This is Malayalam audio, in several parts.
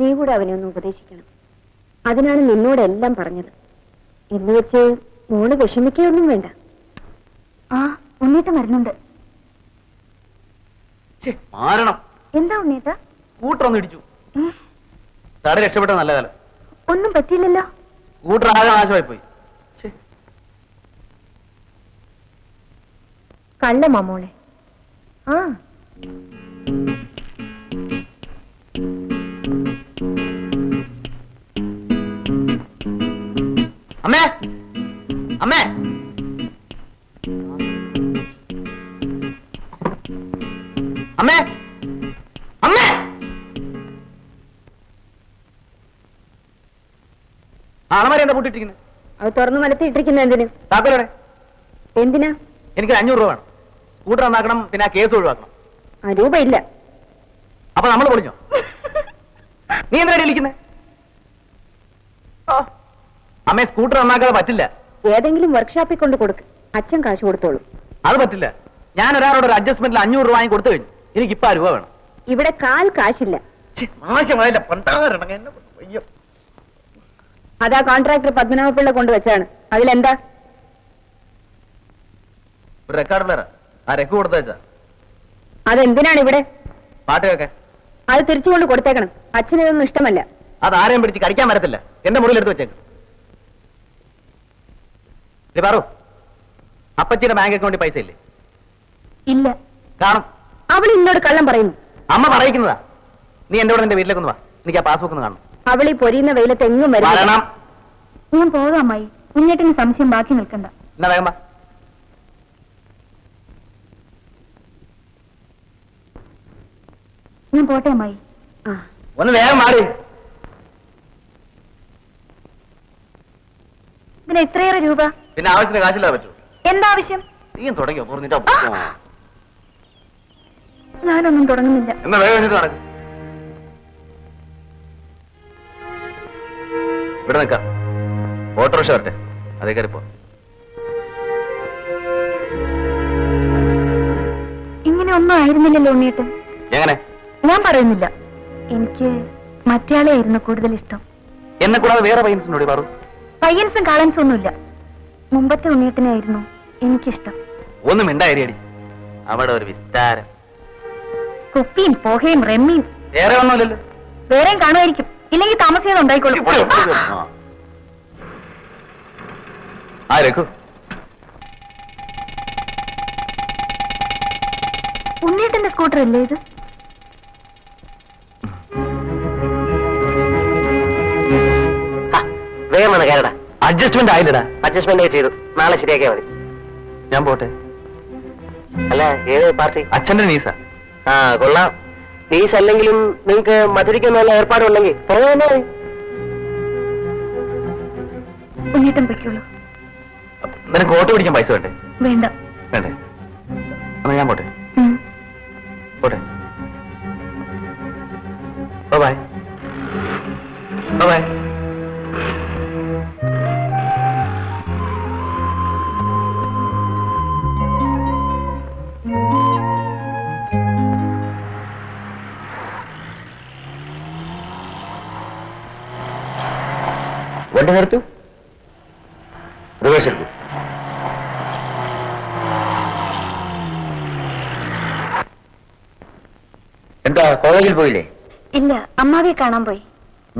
നീ കൂടെ അവനെ ഒന്ന് ഉപദേശിക്കണം. അതിനാണ് നിന്നോടെല്ലാം പറഞ്ഞത്. എന്ന് വെച്ച് മോള് വിഷമിക്കുകയൊന്നും വേണ്ട. ആ ഉണ്ണീട്ട മരുന്നുണ്ട്. എന്താ ഉണ്ണീട്ട? കൂട്ടറൊന്നും ഇടിച്ചു. തട രക്ഷപ്പെട്ട നല്ല കാലം. ഒന്നും പറ്റിയില്ലല്ലോ. കൂട്ടർ ആകെ നാശമായി പോയി. കള്ള മാമോളെ. ആ അമ്മേ, അമ്മേ, അമ്മേ, അമ്മേ. അളമാരി എന്താ പൂട്ടിട്ടിരിക്കുന്നത്? അത് തുറന്നു മലത്തി ഇട്ടിരിക്കുന്ന എന്തിന്? താക്കോലോടെ. എന്തിനാ? എനിക്ക് 500 രൂപ വേണം. സ്കൂട്ടർ നന്നാക്കണം, പിന്നെ ആ കേസ് ഒഴിവാക്കണം. ആ രൂപ ഇല്ല. അപ്പൊ നമ്മൾ പൊളിഞ്ഞോ? നീ എന്തിനാ ഇരിക്കുന്നത്? അമ്മേ, സ്കൂട്ടർ നന്നാക്കാതെ പറ്റില്ല. ഏതെങ്കിലും വർക്ക്ഷോപ്പിൽ കൊണ്ട് കൊടുക്ക്. അച്ഛൻ കാശ് കൊടുത്തോളൂ. അത് പറ്റില്ല. ഞാൻ ഒരാളോട് ഒരു അഡ്ജസ്റ്റ്മെന്റിൽ 500 രൂപ വാങ്ങി കൊടുത്തു കഴിഞ്ഞു. എനിക്ക് ഇപ്പൊ രൂപ വേണം. ഇവിടെ കാൽ കാശില്ല. അതാ കോൺട്രാക്ടർ പത്മനാഭപിള്ള കൊണ്ടുവച്ചാണ്. അതിലെന്താ? ഒരു റെക്കോർഡ് പ്ലെയർ. ആ റെക്കോർഡ് കൊടുത്തേച്ചാ. അതെന്തിനാണ് ഇവിടെ? പാട്ട് കേൾക്കാൻ. അത് തിരിച്ചുകൊണ്ട് കൊടുത്തേക്കണം. അച്ഛനിതൊന്നും ഇഷ്ടമല്ല. അത് ആരെയും പിടിച്ച് കടിക്കാൻ വരത്തില്ല. എന്റെ മുറിയിൽ എടുത്ത് വെച്ചേക്ക്. പറു, അപ്പച്ചിയുടെ ബാങ്ക് അക്കൗണ്ടിൽ പൈസ ഇല്ലേ? ഇല്ല. കാണും. അവൾ ഇന്നോട് കള്ളം പറയുന്നു. അമ്മ പറയിക്കുന്നതാ. നീ എന്റെ കൂടെ എന്റെ വീട്ടിലേക്ക് ഒന്ന് വാ. എനിക്ക് ആ പാസ്ബുക്ക് ഒന്ന് കാണണം. അവൾ ഈ പൊരിയുന്ന വെയിലത്ത് എങ്ങും വരണം. ഞാൻ പോകാമായി. കുഞ്ഞേട്ടിന് സംശയം ബാക്കി നിൽക്കണ്ട. എന്നാ വേഗം വാ. ഞാൻ പോട്ടെ അമ്മായി. ഒന്ന് വേഗം മാറി. ഇതിന് എത്രയേറെ രൂപ? പിന്നെ ആവശ്യത്തിന് കാശില്ലാതെ പറ്റൂ. എന്താവശ്യം? നീയും തുടങ്ങിയോ? പറഞ്ഞിട്ട് ഞാനൊന്നും തുടങ്ങുന്നില്ല. എന്നാ വേഗം എന്നിട്ട് നടക്കും. ഇവിടെ നിൽക്കാം. ഓട്ടോറിക്ഷ വരട്ടെ, അതേ കയറിപ്പോ. ഇങ്ങനെ ഒന്നും ആയിരുന്നില്ലല്ലോ ഉണ്ണിയേട്ടൻ. എങ്ങനെ? ഞാൻ പറയുന്നില്ല. എനിക്ക് മറ്റേയാളെ ആയിരുന്നു കൂടുതൽ ഇഷ്ടം. എന്നെ കൂടാതെ വേറെ പയ്യൻസിനോട് പറ. പയ്യൻസും കാളൻസും ഒന്നുമില്ല. മുമ്പത്തെ ഉണ്ണിയേട്ടനെ ആയിരുന്നു എനിക്കിഷ്ടം. ഒന്നും മിണ്ടായിരിയടി. അവിടെ ഒരു വിസ്താരം. കുപ്പിയും പുകയും റെമ്മിയും. വേറെ ഒന്നുമില്ലല്ലോ. വേറെയും കാണുമായിരിക്കും. ഇല്ലെങ്കിൽ താമസിയാതെ ഉണ്ടായിക്കോളും. ആ രഘു, ഉണ്ണിയേട്ടന്റെ സ്കൂട്ടർ അല്ലേ ഇത്? വേഗം വേണം കേരള. അഡ്ജസ്റ്റ്മെന്റ് ആയില്ലടാ. അഡ്ജസ്റ്റ്മെന്റ് ചെയ്തു. നാളെ ശരിയാക്കിയാ മതി. ഞാൻ പോട്ടെ. അല്ല, ഏത് പാർട്ടി? അച്ഛന്റെ നീസ. ആ കൊള്ളാം. നീസ് അല്ലെങ്കിലും നിങ്ങൾക്ക് മധുരിക്കാൻ നല്ല ഏർപ്പാടുണ്ടെങ്കിൽ പറയാ. ഉണ്ണിയേട്ടൻ പൊയ്ക്കോളൂ. നിനക്ക് ഓട്ടോ പിടിക്കാൻ പൈസ വേണ്ടേ? വേണ്ട. വേണ്ടേ? എന്നാ ഞാൻ പോട്ടെ. പോട്ടെ. Bye bye. വണ്ടി നിർത്തു. റിവേഴ്സ് എടുക്കൂ. എന്താ, കോളേജിൽ പോയില്ലേ? ഇല്ല, അമ്മാവിയെ കാണാൻ പോയി.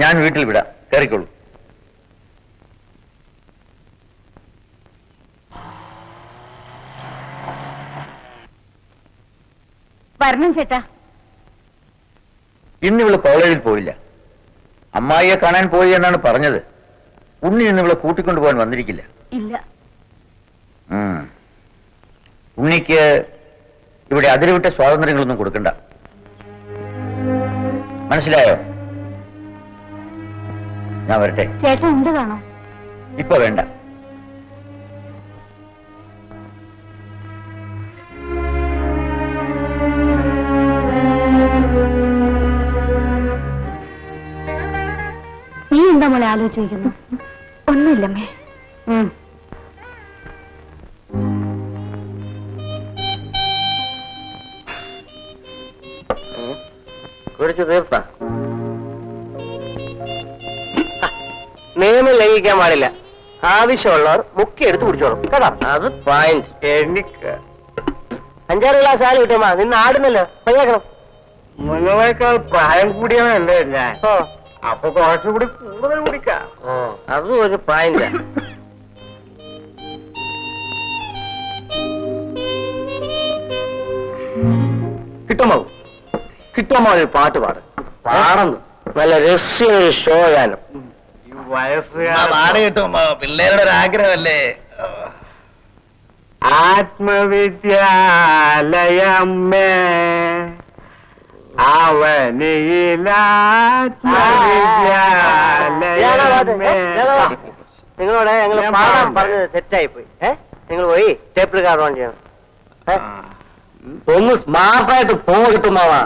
ഞാൻ വീട്ടിൽ വിടാം, കയറിക്കോളൂ. വരണം ചേട്ടാ. ഇന്നിവള് കോളേജിൽ പോയില്ല. അമ്മായിയെ കാണാൻ പോയി എന്നാണ് പറഞ്ഞത്. ഉണ്ണി ഇന്നിവളെ കൂട്ടിക്കൊണ്ടുപോകാൻ വന്നിരിക്കില്ല. ഇല്ല. ഉണ്ണിക്ക് ഇവിടെ അതിരുവിട്ട സ്വാതന്ത്ര്യങ്ങളൊന്നും കൊടുക്കണ്ട. മനസ്സിലായോ? ഞാൻ വരട്ടെ. ചേട്ടൻ എന്ത് കാണോ? ഇപ്പൊ വേണ്ട. നീ എന്താ മോളെ ആലോചിക്കുന്നു? ഒന്നുമില്ലമ്മേ. കുടിച്ചു തീർത്ത? നിയമം ലംഘിക്കാൻ പാടില്ല. ആവശ്യമുള്ളവർ മുക്കിയെടുത്ത് കുടിച്ചോളും കേട്ടോ. അത് പോയിന്റ്. എനിക്ക് 5-6 ഗ്ലാസ് ആല് കിട്ടുമ്പോ നിന്ന് ആടുന്നല്ലോ. മതിയാക്കണം. നിങ്ങളെക്കാൾ പ്രായം കൂടിയവനല്ലേ ഞാൻ. ഓ അപ്പൊ കുറച്ചുകൂടി കൂടുതൽ കുടിക്കാം. അതും ഒരു പോയിന്റ്. കിട്ടുമോ കിട്ടുമോ ഒരു പാട്ട് പാടുന്നു. നല്ല രഹസ്യ ഷോ ഗാനം. ഈ വയസ്സുകാർ പാട് കിട്ടുമ്പോ പിള്ളേരുടെ ഒരു ആഗ്രഹമല്ലേ. ആത്മവിദ്യാലയമ്മേ അവനിയിലാത്മവിദ്യാലയമേ. നിങ്ങളോട് ഞങ്ങൾ ഞാൻ പാടാൻ പാടണ്ടേ? പറഞ്ഞത് തെറ്റായി പോയി. നിങ്ങൾ പോയി ടേപ്പ് റെക്കോർഡ് ഓൺ ചെയ്യണം. ഒന്ന് സ്മാർട്ടായിട്ട് പോ കിട്ടുമാവാ.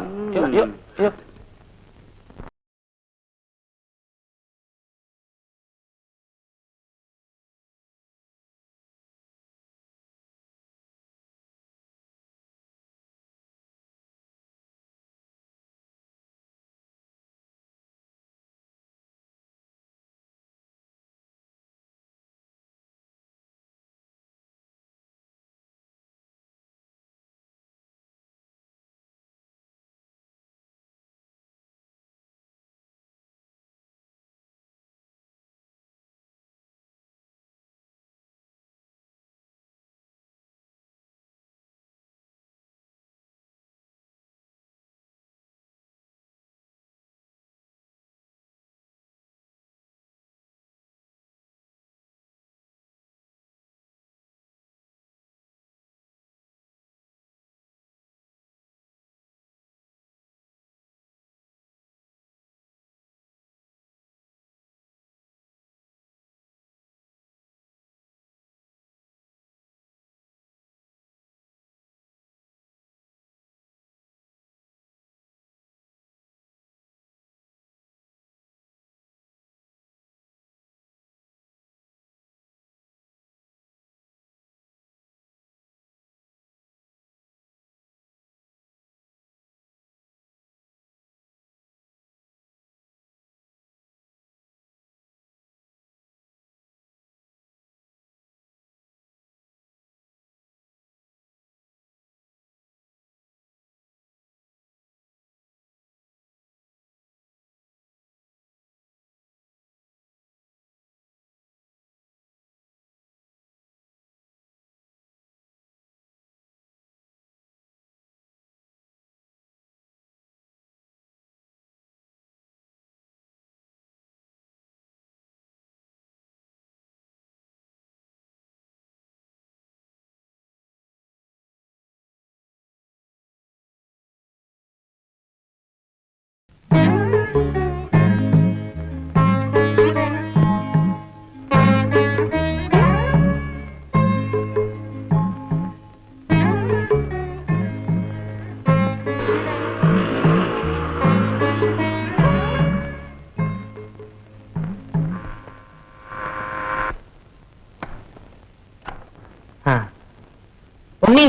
ഉണ്ണി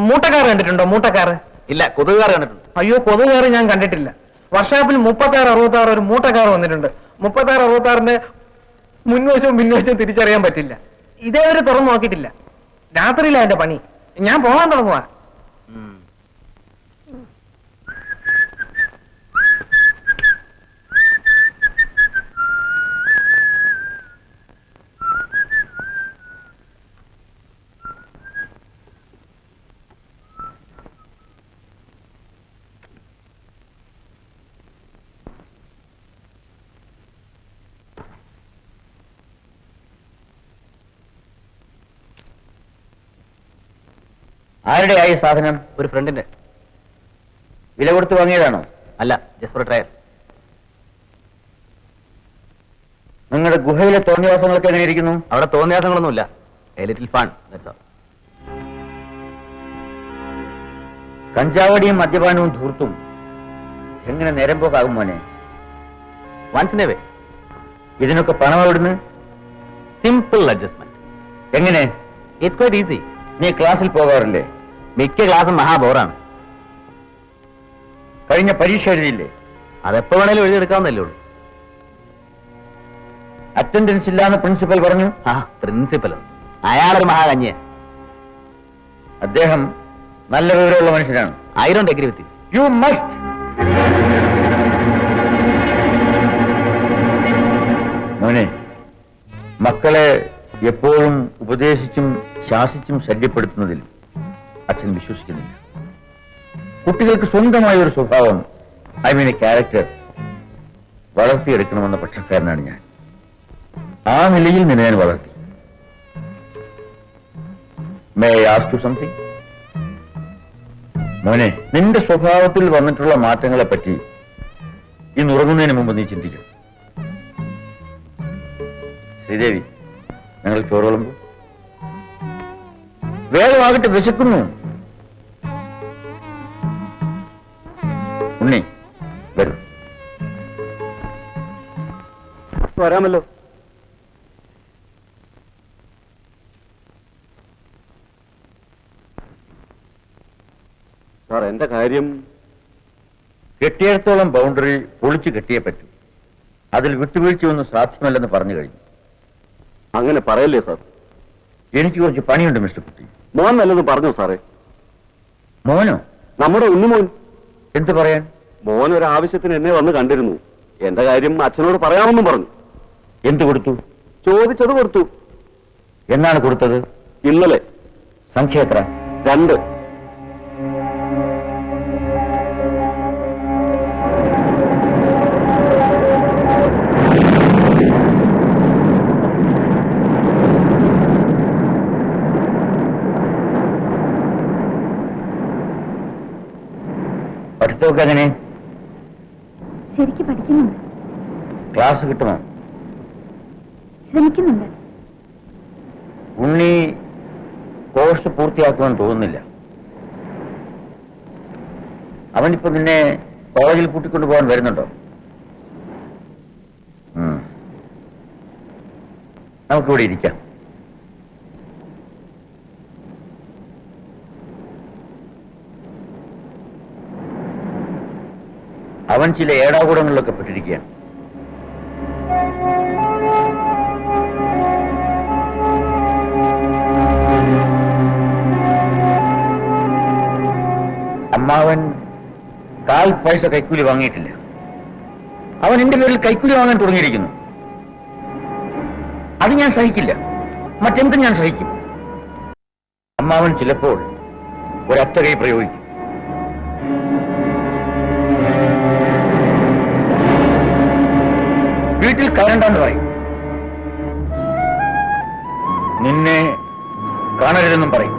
മൂട്ടക്കാർ കണ്ടിട്ടുണ്ടോ? മൂട്ടക്കാർ ഇല്ല, കൊതുകുകാർ കണ്ടിട്ടുണ്ട്. അയ്യോ, കൊതുകുകാർ ഞാൻ കണ്ടിട്ടില്ല. വർഷാപ്പിൽ 36-66 ഒരു മൂട്ടക്കാർ വന്നിട്ടുണ്ട്. 36-66ന്റെ മുൻവശവും പിൻവശവും തിരിച്ചറിയാൻ പറ്റില്ല. ഇതേവരെ തുറന്നു നോക്കിയിട്ടില്ല. രാത്രിയില്ല എന്റെ പണി. ഞാൻ പോകാൻ തുടങ്ങുവാ. ആരുടെ ആയി സാധനം? ഒരു ഫ്രണ്ടിന്റെ. വില കൊടുത്ത് വാങ്ങിയതാണോ? അല്ല, ജസ്റ്റ് ഫോർ ട്രയൽ. നിങ്ങളുടെ ഗുഹയിലെ തോന്നിവാസങ്ങളൊക്കെ എങ്ങനെയിരിക്കുന്നു? അവിടെ തോന്നിയാസങ്ങളൊന്നുമില്ല. A little fun, that's all. കഞ്ചാവടിയും മദ്യപാനവും ധൂർത്തും എങ്ങനെ നേരം പോക്കാകും മോനെ? Once in a way. ഇതിനൊക്കെ പണം എവിടുന്ന്? Simple adjustment. എങ്ങനെ? It's quite easy. നീ ക്ലാസ്സിൽ പോകാറില്ലേ? മിക്ക ക്ലാസ്സും മഹാബോറാണ്. കഴിഞ്ഞ പരീക്ഷ എഴുതിയില്ലേ? അതെപ്പോ വേണേലും എഴുതിയെടുക്കാവുന്നല്ലേ ഉള്ളൂ. അറ്റൻഡൻസ് ഇല്ലാന്ന് പ്രിൻസിപ്പൽ പറഞ്ഞു. ആ പ്രിൻസിപ്പൽ അയാളൊരു മഹാകന്യ. അദ്ദേഹം നല്ല വിവരമുള്ള മനുഷ്യനാണ്. I don't agree with you must. മോനെ, മക്കളെ എപ്പോഴും ഉപദേശിച്ചും ശാസിച്ചും ശല്യപ്പെടുത്തുന്നതിൽ അച്ഛൻ വിശ്വസിക്കുന്നില്ല. കുട്ടികൾക്ക് സ്വന്തമായ ഒരു സ്വഭാവം, ഐ മീൻ എ ക്യാരക്ടർ വളർത്തിയെടുക്കണമെന്ന പക്ഷക്കാരനാണ് ഞാൻ. ആ നിലയിൽ നിന്നെ ഞാൻ വളർത്തി. May I ask you something? മോനെ, നിന്റെ സ്വഭാവത്തിൽ വന്നിട്ടുള്ള മാറ്റങ്ങളെ പറ്റി ഇന്ന് ഉറങ്ങുന്നതിന് മുമ്പ് നീ ചിന്തിക്കും. ശ്രീദേവി, ഞങ്ങൾ ചോറുകളുമ്പോ വേഗമാകട്ടെ, വിശക്കുന്നു. ഉണ്ണി വരൂ. വരാമല്ലോ. സാർ, എന്റെ കാര്യം കെട്ടിയിടത്തോളം ബൗണ്ടറി പൊളിച്ചു കെട്ടിയേ പറ്റൂ. അതിൽ വിട്ടുവീഴ്ചയൊന്നും സാധ്യമല്ലെന്ന് പറഞ്ഞു കഴിഞ്ഞു. അങ്ങനെ പറയല്ലേ സാർ. എനിക്ക് കുറച്ച് പണിയുണ്ട് മിസ്റ്റർ കുട്ടി. മോൻ നല്ലതും പറഞ്ഞോ സാറേ? മോനോ? നമ്മുടെ ഉണ്ണിമോൻ. എന്ത് പറയാൻ? മോൻ ഒരു ആവശ്യത്തിന് എന്നെ വന്ന് കണ്ടിരുന്നു. എന്റെ കാര്യം അച്ഛനോട് പറയാമെന്നും പറഞ്ഞു. എന്ത് കൊടുത്തു? ചോദിച്ചത് കൊടുത്തു. എന്നാണ് കൊടുത്തത്? ഇന്നലെ. സംഖ്യ എത്ര? 2. പഠിത്തമൊക്കെ എങ്ങനെ? ശരിക്ക് പഠിക്കുന്നുണ്ട്. ക്ലാസ് കിട്ടുമോ? ശ്രമിക്കുന്നുണ്ട്. ഉണ്ണി കോഴ്സ് പൂർത്തിയാക്കുമെന്ന് തോന്നുന്നില്ല. അവനിപ്പോ നിന്നെ കോളേജിൽ കൂട്ടിക്കൊണ്ടു പോകാൻ വരുന്നുണ്ടോ? നമുക്കിവിടെ ഇരിക്കാം. അവൻ ചില ഏടാകൂടങ്ങളിലൊക്കെ പെട്ടിരിക്കുകയാണ്. അമ്മാവൻ 1/4 പൈസ കൈക്കൂലി വാങ്ങിയിട്ടില്ല. അവൻ എന്റെ പേരിൽ കൈക്കൂലി വാങ്ങാൻ തുടങ്ങിയിരിക്കുന്നു. അത് ഞാൻ സഹിക്കില്ല. മറ്റെന്തും ഞാൻ സഹിക്കും. അമ്മാവൻ ചിലപ്പോൾ ഒരൊറ്റ കൈ പ്രയോഗിക്കും. വീട്ടിൽ കയറണ്ടെന്ന് പറയും. നിന്നെ കാണരുതെന്നും പറയും.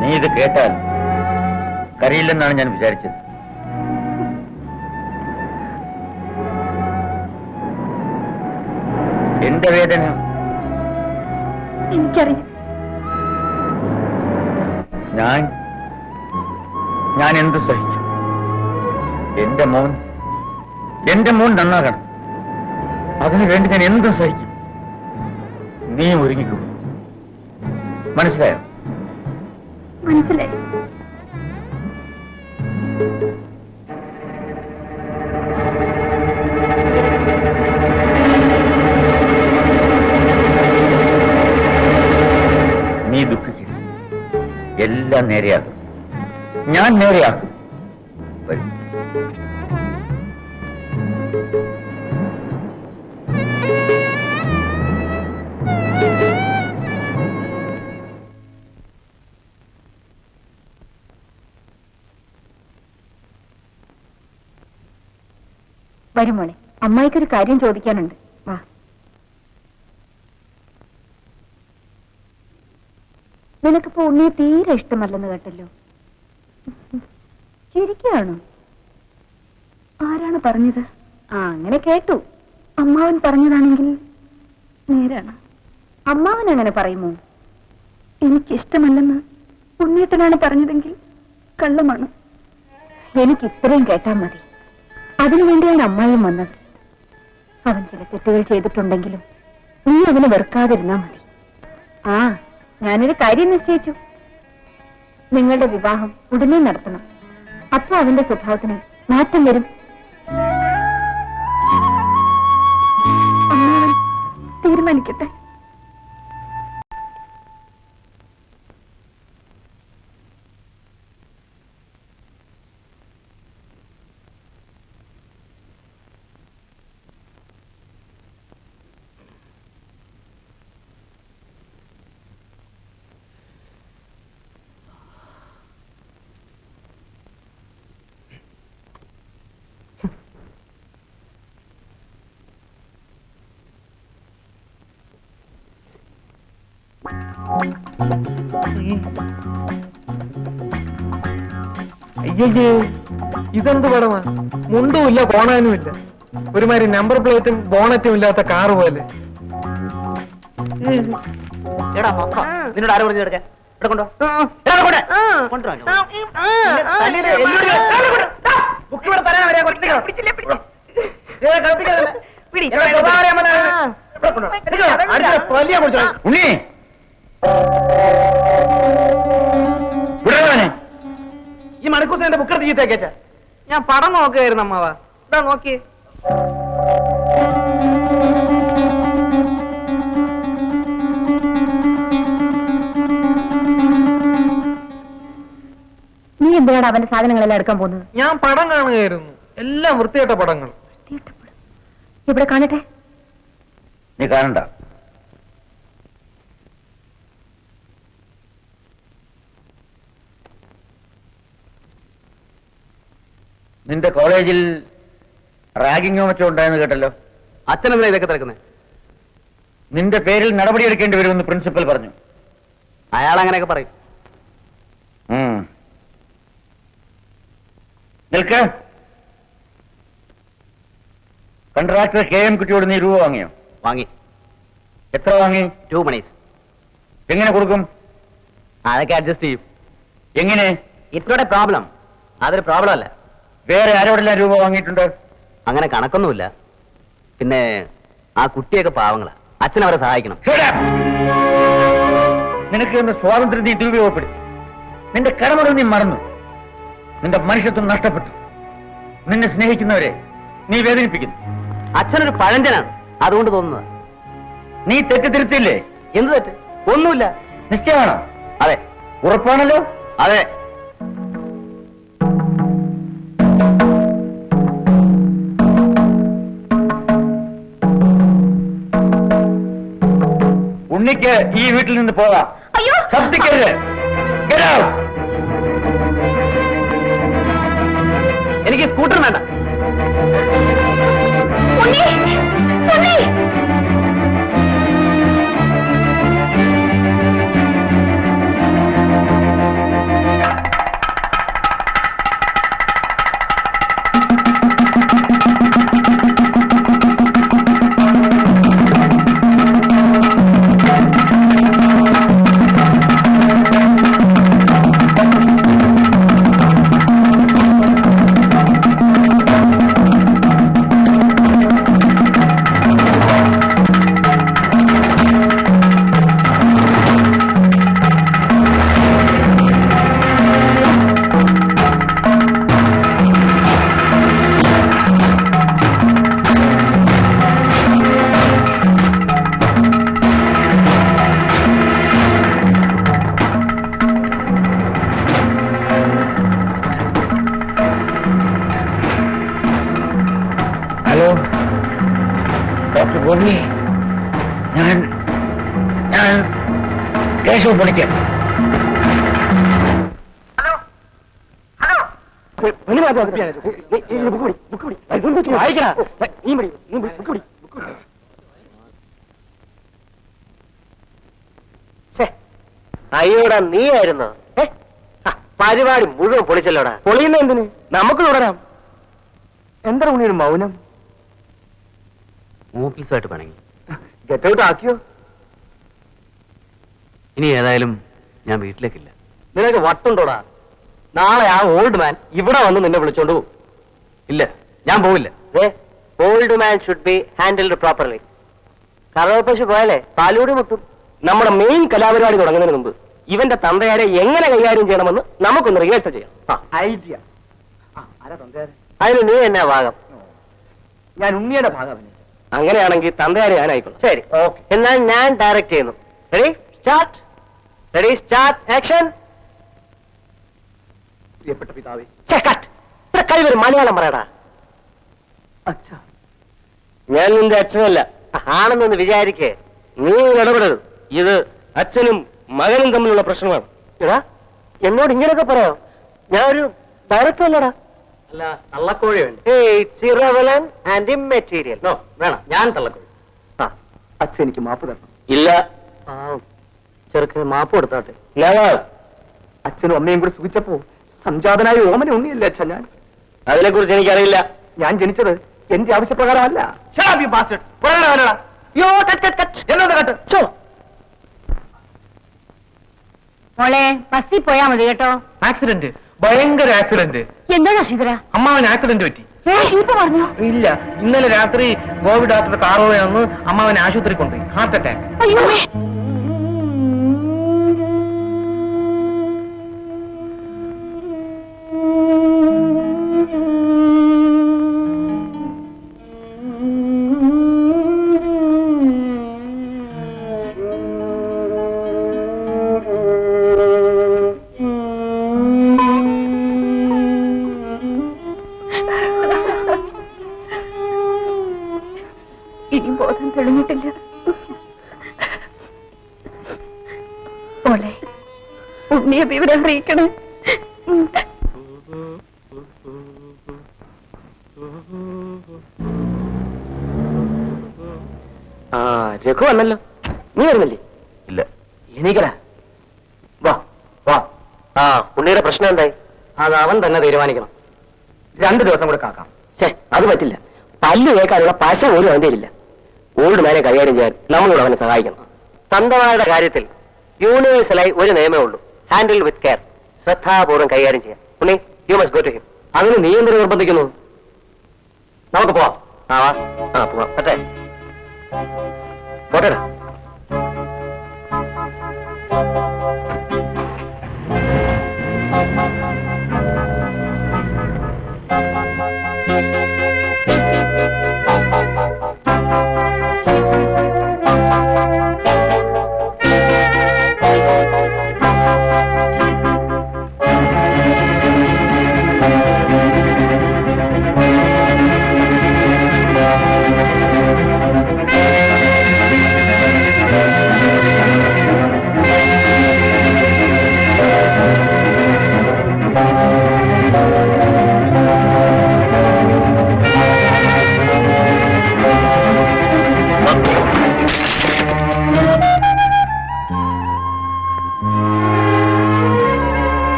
നീ ഇത് കേട്ടാൽ കരയില്ലെന്നാണ് ഞാൻ വിചാരിച്ചത്. എന്റെ വേദന എനിക്കറിയാം. ഞാൻ എന്ത് സഹിക്കും? എന്റെ മോൻ നന്നാകണം. അതിനുവേണ്ടി ഞാൻ എന്ത് സഹിക്കും? നീ ഒരുങ്ങിക്കോ. മനസ്സിലായോ? മനസ്സിലായി. നീ ദുഃഖിക്കും. എല്ലാം നേരെയാക്കും. ഞാൻ നേരെയാക്കും. വരൂ. വരും മോളെ, അമ്മായിക്കൊരു കാര്യം ചോദിക്കാനുണ്ട്. വാ. നിനക്കിപ്പോ ഉണ്ണിയെ തീരെ ഇഷ്ടമല്ലെന്ന് കേട്ടല്ലോ. ശരിക്കാണോ? ആരാണ് പറഞ്ഞത്? അങ്ങനെ കേട്ടു. അമ്മാവൻ പറഞ്ഞതാണെങ്കിൽ നേരാണ്. അമ്മാവൻ അങ്ങനെ പറയുമോ? എനിക്കിഷ്ടമല്ലെന്ന് ഉണ്ണിയേട്ടനാണ് പറഞ്ഞതെങ്കിൽ കള്ളമാണ്. എനിക്ക് ഇത്രയും കേട്ടാൽ മതി. അതിനുവേണ്ടിയാണ് അമ്മായും വന്നത്. അവൻ ചില തെറ്റുകൾ ചെയ്തിട്ടുണ്ടെങ്കിലും നീ അവനെ വെറുക്കാതിരുന്നാ മതി. ആ, ഞാനൊരു കാര്യം നിശ്ചയിച്ചു. നിങ്ങളുടെ വിവാഹം ഉടനെ നടത്തണം. അപ്പൊ അവന്റെ സ്വഭാവത്തിന് മാറ്റം വരും. അമ്മാവൻ തീരുമാനിക്കട്ടെ. അയ്യേ, ഇതെന്ത് പടമാ? മുണ്ടുമില്ല, ബോണാനുമില്ല. ഒരുമാതിരി നമ്പർ പ്ലേറ്റും ബോണറ്റും ഇല്ലാത്ത കാറ് പോലെ. എടാ മക്ക, നിന്നോട് ആര് പറഞ്ഞു എടുക്കാൻ? ഇവിടെ കൊണ്ടോ, ഉണ്ണി ഈ മണിക്കൂർ എന്റെ ബുക്കെടുത്ത് ചീത്തേക്കേച്ച. ഞാൻ പടം നോക്കുകയായിരുന്നു അമ്മാവാ. ഇതാ നോക്കി. നീ എന്തിനാണ് അവന്റെ സാധനങ്ങളെല്ലാം എടുക്കാൻ പോകുന്നത്? ഞാൻ പടം കാണുകയായിരുന്നു. എല്ലാം വൃത്തികെട്ട പടങ്ങൾ. ഇവിടെ കാണട്ടെ. നീ കാണണ്ട. നിന്റെ കോളേജിൽ റാഗിങ്ങോ മറ്റോ ഉണ്ടായെന്ന് കേട്ടല്ലോ. അച്ഛനെന്തിനാ ഇതൊക്കെ തിരക്കുന്നത്? നിന്റെ പേരിൽ നടപടിയെടുക്കേണ്ടി വരുമെന്ന് പ്രിൻസിപ്പൽ പറഞ്ഞു. അയാൾ അങ്ങനെയൊക്കെ പറയും. നിൽക്ക. കൺട്രാക്ടർ KM കുട്ടിയോട് നീ രൂപ വാങ്ങിയോ? വാങ്ങി. എത്ര വാങ്ങി? 2 മണീസ്. എങ്ങനെ കൊടുക്കും? അതൊക്കെ അഡ്ജസ്റ്റ് ചെയ്യും. എങ്ങനെ? ഇത്രയുടെ പ്രോബ്ലം അതൊരു പ്രോബ്ലം അല്ല. വേറെ ആരോടെല്ലാം രൂപ വാങ്ങിയിട്ടുണ്ട്? അങ്ങനെ കണക്കൊന്നുമില്ല. പിന്നെ ആ കുട്ടിയൊക്കെ പാവങ്ങളാ. അച്ഛൻ അവരെ സഹായിക്കണം. നിനക്ക് എന്ന സ്വാതന്ത്ര്യം നീ ദുരുപയോഗപ്പെടുത്തി. നിന്റെ കടമകൾ നീ മറന്നു. നിന്റെ മനുഷ്യത്വം നഷ്ടപ്പെട്ടു. നിന്നെ സ്നേഹിക്കുന്നവരെ നീ വേദനിപ്പിക്കുന്നു. അച്ഛനൊരു പഴഞ്ചനാണ്, അതുകൊണ്ട് തോന്നുന്നത്. നീ തെറ്റിദ്ധരിച്ചില്ലേ? എന്ത് തെറ്റ്? ഒന്നുമില്ല. നിശ്ചയമാണോ? അതെ. ഉറപ്പാണല്ലോ? അതെ. ഉണ്ണിക്ക് ഈ വീട്ടിൽ നിന്ന് പോകാം. അയ്യോ, ശബ്ദിക്കരുത്. Get out. എനിക്ക് സ്കൂട്ടർ വേണ്ട. ഉണ്ണി, ഉണ്ണി. ഹലോ ഡോക്ടർ ഗോപി, ഞാൻ കേശവ് പണിക്കർ. അയ്യോടാ, നീയായിരുന്നോ? പരിപാടി മുഴുവൻ പൊളിച്ചല്ലോടാ. പൊളിയുന്ന എന്തിന്? നമുക്ക് തുടരാം. എന്താ ഉണ്ണിയൊരു മൗനം? ഓഫീസുമായിട്ട് പണങ്ങി ഗെറ്റ് ഔട്ട് ആക്കിയോ? ഇനി ഏതായാലും ഞാൻ വീട്ടിലേക്കില്ല. നിനക്ക് വട്ടുണ്ടോടാ? നാളെ ആ ഓൾഡ് മാൻ ഇവിടെ വന്ന് നിന്നെ വിളിച്ചോണ്ട് പോകും. ഇല്ല, ഞാൻ പോവില്ല. പോയി old man should be handled properly. കറവ പശു പോയാലേ പാലൂടി മുട്ടും. നമ്മുടെ മെയിൻ കലാപരിപാടി തുടങ്ങുന്നതിന് മുമ്പ് ഇവന്റെ തന്തയാരെ എങ്ങനെ കൈകാര്യം ചെയ്യണമെന്ന് നമുക്കൊന്ന് റിഹേഴ്സൽ ചെയ്യാം. ഐഡിയ. ആരാ തന്തയാരെ? അതിന് നീ എന്നാ ഭാഗം? ഞാൻ ഉണ്ണിയുടെ ഭാഗം. അങ്ങനെയാണെങ്കിൽ തന്തയാരെ ഞാനായിക്കോളാം. ശരി, ഓക്കെ. എന്നാൽ ഞാൻ ഡയറക്റ്റ് ചെയ്യുന്നു. Ready start. Ready start action. പ്രിയപ്പെട്ട പിതാവേ. കഴിവൊരു മലയാളം പറയടാ. അച്ഛാ, ഞാൻ നിന്റെ അച്ഛനല്ല, ആണെന്നൊന്ന് വിചാരിക്കേ. നീ ഇടപെടരുത്. ഇത് അച്ഛനും മകനും തമ്മിലുള്ള പ്രശ്നമാണ്. എടാ, എന്നോട് ഇങ്ങനെയൊക്കെ പറയാം. ഞാനൊരു ഡയറക്ടർ അല്ലടാ. അല്ല, തള്ളക്കോഴി വേണ്ട. It's irrelevant and immaterial. No, വേണം. ഞാൻ തള്ളക്കോഴി. അച്ഛൻ എനിക്ക് മാപ്പ് തരണം. ഇല്ല, ചെറുക്കന് മാപ്പ് കൊടുത്താട്ടെ. അച്ഛനും അമ്മയും കൂടെ സുഖിച്ചപ്പോ സംജാതനായ ഓമന ഉണ്ണിയല്ലേ അച്ഛൻ ഞാൻ? അതിനെക്കുറിച്ച് എനിക്കറിയില്ല. ഞാൻ ജനിച്ചത് എന്റെ ആവശ്യപ്രകാരമല്ല. മോളെ ബസ്സിൽ പോയാ മതി കേട്ടോ. ആക്സിഡന്റ്, ഭയങ്കര ആക്സിഡന്റ്. എന്താ ശീതര? അമ്മാവൻ ആക്സിഡന്റ് പറ്റി. ചീത്ത പറഞ്ഞു? ഇല്ല, ഇന്നലെ രാത്രി ഗോവി ഡോക്ടർ കാറോന്ന് അമ്മാവൻ ആശുപത്രി കൊണ്ടുപോയി. Heart attack. അയ്യോ, ഇനിയും ബോധം തെളിഞ്ഞിട്ടില്ല. മോളെ, ഉണ്ണിയെ വിവരം അറിയിക്കണേ. രഘു വന്നല്ലോ. നീ വരുന്നില്ലേ? ഇല്ല. എണീക്കടാ. വാ വാ. ഉണ്ണിയുടെ പ്രശ്നം എന്തായി? അത് അവൻ തന്നെ തീരുമാനിക്കണം. 2 ദിവസം കൂടെ കാക്കാം. അത് പറ്റില്ല. പല്ല് കേൾക്കാനുള്ള പശ പോലും അവന്റെ ഇല്ല. ഓൾഡ് മാനെ കൈകാര്യം ചെയ്യാൻ നമ്മളോട് അവനെ സഹായിക്കണം. തന്തമാരുടെ കാര്യത്തിൽ യൂണിവേഴ്സലായി ഒരു നിയമമേ ഉള്ളൂ. Handle with care. ശ്രദ്ധാപൂർവ്വം കൈകാര്യം ചെയ്യാം. Unni, you must go to him. അതിന് നീ എന്തിനു നിർബന്ധിക്കുന്നു? നമുക്ക് പോവാം. പോവാം. പറ്റേ പോട്ടേടാ.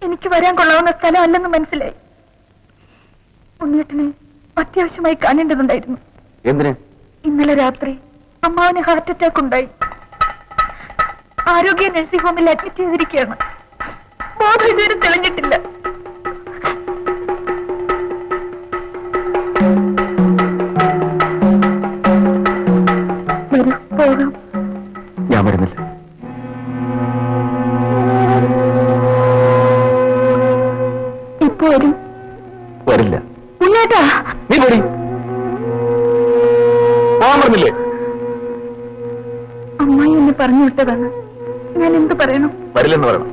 എനിക്ക് വരാൻ കൊള്ളാവുന്ന സ്ഥലമല്ലെന്ന് മനസ്സിലായി. ഉണ്ണിയേട്ടനെ അത്യാവശ്യമായി കാണേണ്ടതുണ്ടായിരുന്നു. എന്തിന്? ഇന്നലെ രാത്രി അമ്മാവന് ഹാർട്ട് അറ്റാക്ക് ഉണ്ടായി. ആരോഗ്യ നഴ്സിംഗ് ഹോമിൽ അഡ്മിറ്റ് ചെയ്തിരിക്കുകയാണ്. ബോധം ഇതുവരെ തെളിഞ്ഞിട്ടില്ല. വരൂ, പോകാം. ഞാൻ വരുന്നില്ല. ഇപ്പൊ വരും. വരില്ല. ഉണ്ണേട്ടാ, നീ പോടി. പോകാൻ പറഞ്ഞില്ലേ? അമ്മായി എന്നെ പറഞ്ഞു വിട്ടതാണ്. ഞാൻ എന്ത് പറയണം? വരില്ലെന്ന് പറയണം.